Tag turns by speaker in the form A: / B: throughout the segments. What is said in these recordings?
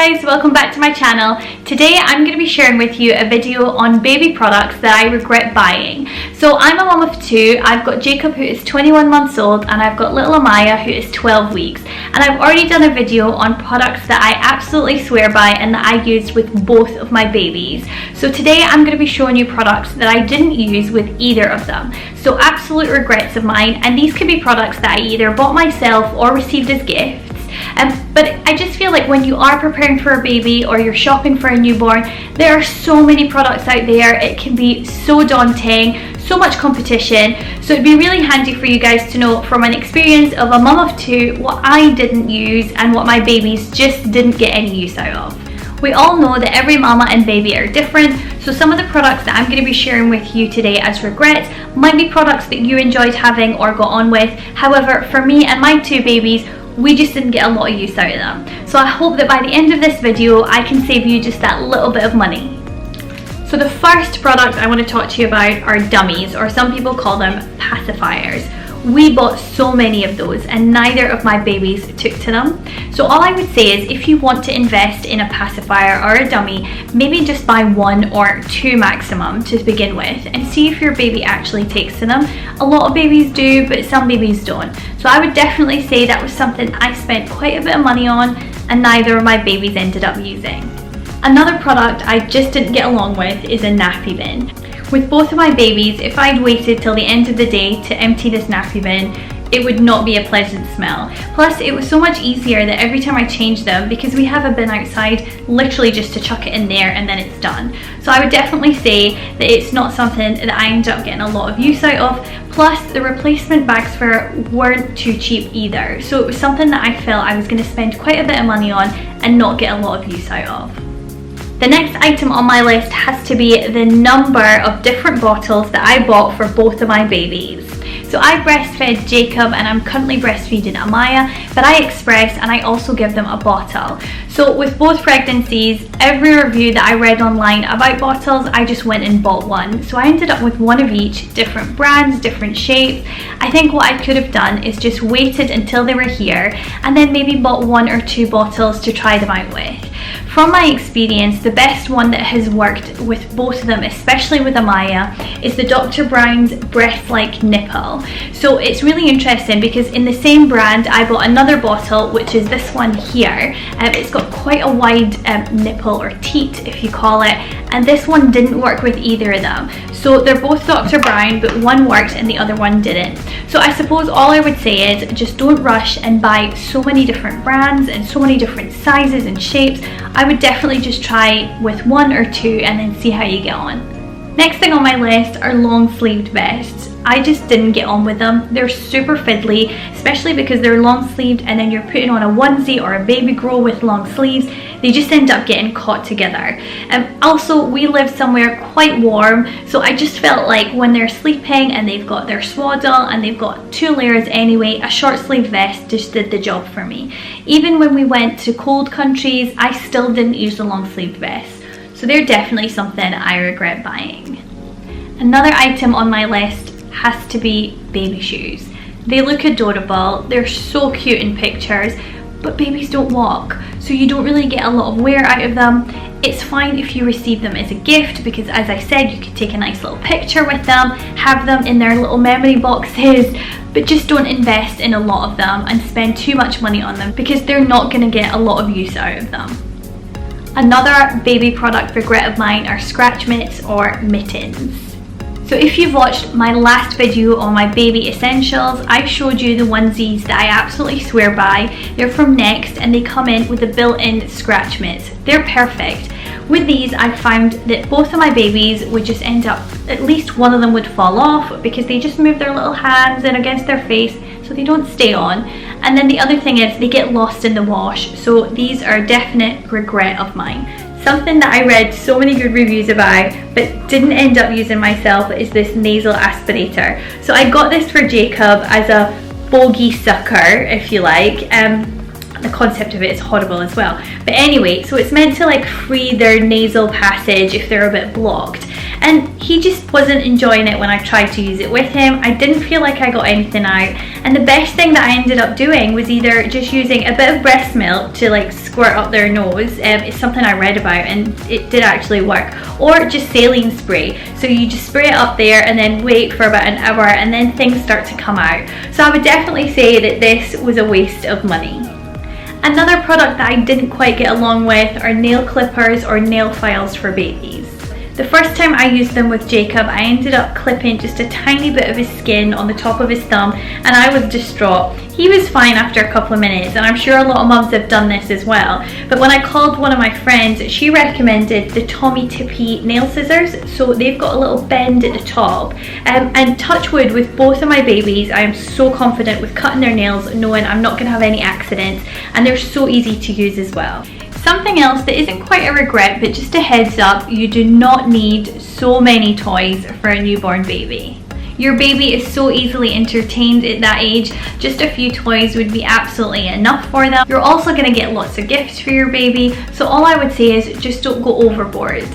A: guys, welcome back to my channel. Today I'm going to be sharing with you a video on baby products that I regret buying. So I'm a mom of two. I've got Jacob, who is 21 months old, and I've got little Amaya, who is 12 weeks. And I've already done a video on products that I absolutely swear by and that I used with both of my babies. So today I'm going to be showing you products that I didn't use with either of them. So absolute regrets of mine, and these could be products that I either bought myself or received as gifts. But I just feel like when you are preparing for a baby or you're shopping for a newborn, there are so many products out there. It can be so daunting, so much competition. So it'd be really handy for you guys to know from an experience of a mum of two what I didn't use and what my babies just didn't get any use out of. We all know that every mama and baby are different, so some of the products that I'm going to be sharing with you today as regrets might be products that you enjoyed having or got on with. However, for me and my two babies, we just didn't get a lot of use out of them. So I hope that by the end of this video, I can save you just that little bit of money. So the first product I want to talk to you about are dummies, or some people call them pacifiers. We bought so many of those and neither of my babies took to them. So all I would say is if you want to invest in a pacifier or a dummy, maybe just buy one or two maximum to begin with and see if your baby actually takes to them. A lot of babies do, but some babies don't. So I would definitely say that was something I spent quite a bit of money on and neither of my babies ended up using. Another product I just didn't get along with is a nappy bin. With both of my babies, if I'd waited till the end of the day to empty this nappy bin, it would not be a pleasant smell. Plus, it was so much easier that every time I changed them, because we have a bin outside, literally just to chuck it in there and then it's done. So I would definitely say that it's not something that I ended up getting a lot of use out of. Plus, the replacement bags for it weren't too cheap either. So it was something that I felt I was going to spend quite a bit of money on and not get a lot of use out of. The next item on my list has to be the number of different bottles that I bought for both of my babies. So I breastfed Jacob and I'm currently breastfeeding Amaya, but I express and I also give them a bottle. So with both pregnancies, every review that I read online about bottles, I just went and bought one. So I ended up with one of each, different brands, different shapes. I think what I could have done is just waited until they were here and then maybe bought one or two bottles to try them out with. From my experience, the best one that has worked with both of them, especially with Amaya, is the Dr. Brown's Breast-Like Nipple. So it's really interesting because in the same brand, I bought another bottle, which is this one here. It's got quite a wide nipple or teat, if you call it, and this one didn't work with either of them. So they're both Dr. Brown, but one worked and the other one didn't. So I suppose all I would say is just don't rush and buy so many different brands and so many different sizes and shapes. I would definitely just try with one or two and then see how you get on. Next thing on my list are long sleeved vests. I just didn't get on with them. They're super fiddly, especially because they're long sleeved and then you're putting on a onesie or a baby grow with long sleeves. They just end up getting caught together. Also, we live somewhere quite warm, so I just felt like when they're sleeping and they've got their swaddle and they've got two layers anyway, a short sleeve vest just did the job for me. Even when we went to cold countries, I still didn't use the long sleeved vest. So they're definitely something I regret buying. Another item on my list has to be baby shoes. They look adorable, they're so cute in pictures, but babies don't walk, so you don't really get a lot of wear out of them. It's fine if you receive them as a gift because, as I said, you could take a nice little picture with them, have them in their little memory boxes, but just don't invest in a lot of them and spend too much money on them because they're not going to get a lot of use out of them. Another baby product regret of mine are scratch mitts or mittens. So if you've watched my last video on my baby essentials, I showed you the onesies that I absolutely swear by. They're from Next and they come in with a built-in scratch mitts. They're perfect. With these, I found that both of my babies would just end up, at least one of them would fall off because they just move their little hands in against their face, so they don't stay on. And then the other thing is they get lost in the wash. So these are a definite regret of mine. Something that I read so many good reviews about but didn't end up using myself is this nasal aspirator. So I got this for Jacob as a bogey sucker, if you like. The concept of it is horrible as well. But anyway, so it's meant to like free their nasal passage if they're a bit blocked. And he just wasn't enjoying it when I tried to use it with him. I didn't feel like I got anything out. And the best thing that I ended up doing was either just using a bit of breast milk to like squeeze squirt up their nose. It's something I read about and it did actually work. Or just saline spray. So you just spray it up there and then wait for about an hour and then things start to come out. So I would definitely say that this was a waste of money. Another product that I didn't quite get along with are nail clippers or nail files for babies. The first time I used them with Jacob, I ended up clipping just a tiny bit of his skin on the top of his thumb and I was distraught. He was fine after a couple of minutes and I'm sure a lot of mums have done this as well. But when I called one of my friends, she recommended the Tommy Tippy nail scissors. So they've got a little bend at the top. And touch wood, with both of my babies, I am so confident with cutting their nails, knowing I'm not going to have any accidents, and they're so easy to use as well. Something else that isn't quite a regret, but just a heads up, you do not need so many toys for a newborn baby. Your baby is so easily entertained at that age, just a few toys would be absolutely enough for them. You're also going to get lots of gifts for your baby, so all I would say is just don't go overboard.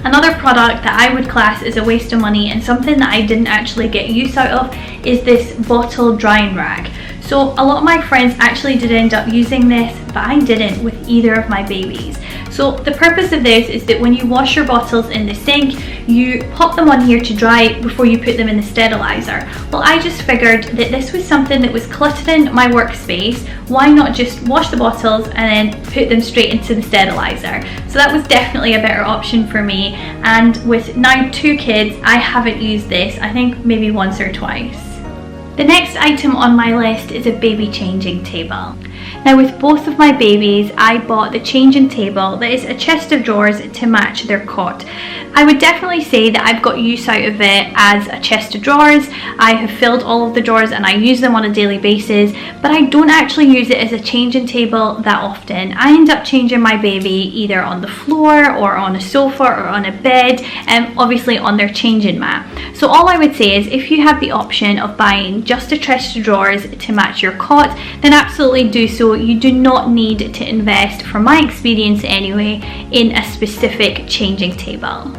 A: Another product that I would class as a waste of money and something that I didn't actually get use out of is this bottle drying rack. So a lot of my friends actually did end up using this, but I didn't with either of my babies. So the purpose of this is that when you wash your bottles in the sink, you pop them on here to dry before you put them in the sterilizer. Well, I just figured that this was something that was cluttering my workspace. Why not just wash the bottles and then put them straight into the sterilizer? So that was definitely a better option for me. And with now 2 kids, I haven't used this, I think maybe once or twice. The next item on my list is a baby changing table. Now with both of my babies, I bought the changing table that is a chest of drawers to match their cot. I would definitely say that I've got use out of it as a chest of drawers. I have filled all of the drawers and I use them on a daily basis, but I don't actually use it as a changing table that often. I end up changing my baby either on the floor or on a sofa or on a bed, and obviously on their changing mat. So all I would say is if you have the option of buying just a chest of drawers to match your cot, then absolutely do so. You do not need to invest, from my experience anyway, in a specific changing table.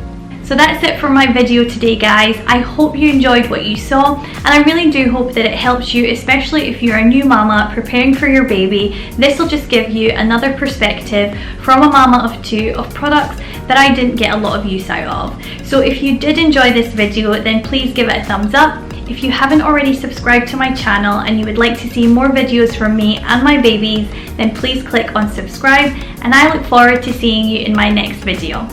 A: So that's it for my video today, guys. I hope you enjoyed what you saw, and I really do hope that it helps you, especially if you're a new mama preparing for your baby. This will just give you another perspective from a mama of 2 of products that I didn't get a lot of use out of. So if you did enjoy this video, then please give it a thumbs up. If you haven't already subscribed to my channel and you would like to see more videos from me and my babies, then please click on subscribe, and I look forward to seeing you in my next video.